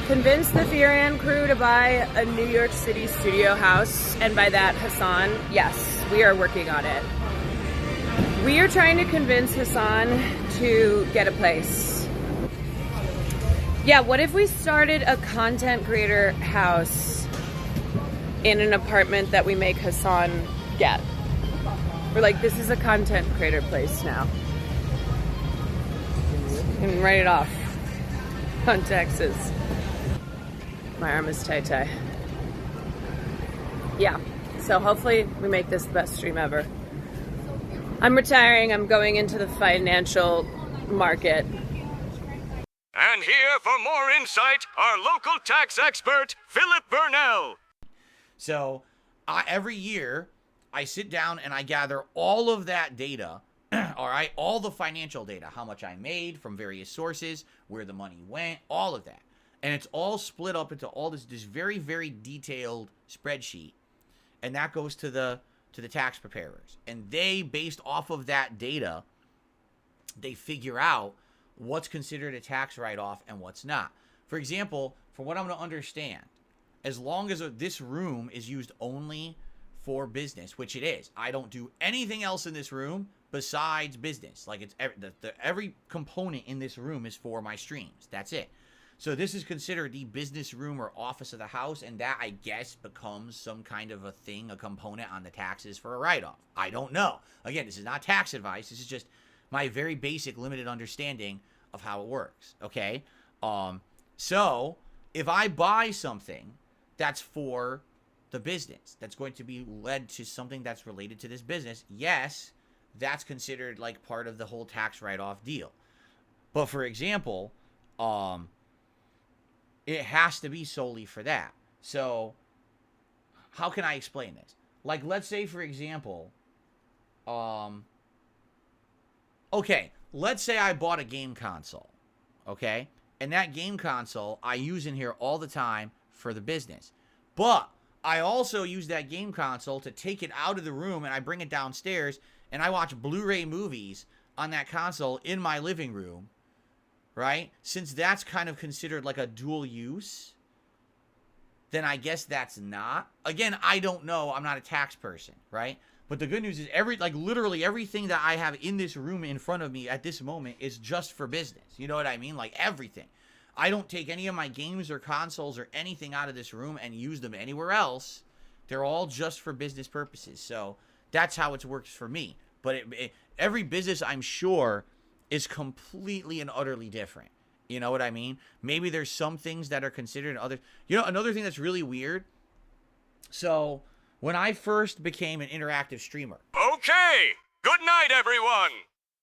Convince the Firan crew to buy a New York City studio house, and by that, Hasan. Yes, we are working on it. We are trying to convince Hasan to get a place. Yeah, what if we started a content creator house in an apartment that we make Hasan get? We're like, this is a content creator place now. You can write it off on taxes. My arm is tie-tie. Yeah, so hopefully we make this the best stream ever. I'm retiring. I'm going into the financial market. And here for more insight, our local tax expert, Philip Burnell. So every year I sit down and I gather all of that data, all right, all the financial data, how much I made from various sources, where the money went, all of that. And it's all split up into all this very, very detailed spreadsheet. And that goes to the tax preparers. And they, based off of that data, they figure out what's considered a tax write-off and what's not. For example, from what I'm going to understand, as long as this room is used only for business, which it is, I don't do anything else in this room besides business. Like, it's every component in this room is for my streams. That's it. So this is considered the business room or office of the house, and that, I guess, becomes some kind of a thing, a component on the taxes for a write-off. I don't know. Again, this is not tax advice. This is just my very basic, limited understanding of how it works, okay? So if I buy something that's for the business, that's going to be led to something that's related to this business, yes, that's considered like part of the whole tax write-off deal. But for example, it has to be solely for that. So how can I explain this? Like, let's say, for example, okay, let's say I bought a game console, okay? And that game console I use in here all the time for the business. But I also use that game console to take it out of the room, and I bring it downstairs and I watch Blu-ray movies on that console in my living room, right? Since that's kind of considered like a dual use, then I guess that's not. Again, I don't know. I'm not a tax person, right? But the good news is literally everything that I have in this room in front of me at this moment is just for business. You know what I mean? Like, everything. I don't take any of my games or consoles or anything out of this room and use them anywhere else. They're all just for business purposes. So that's how it works for me. But every business, I'm sure, is completely and utterly different. You know what I mean? Maybe there's some things that are considered other. You know, another thing that's really weird. So when I first became an interactive streamer. Okay, good night, everyone.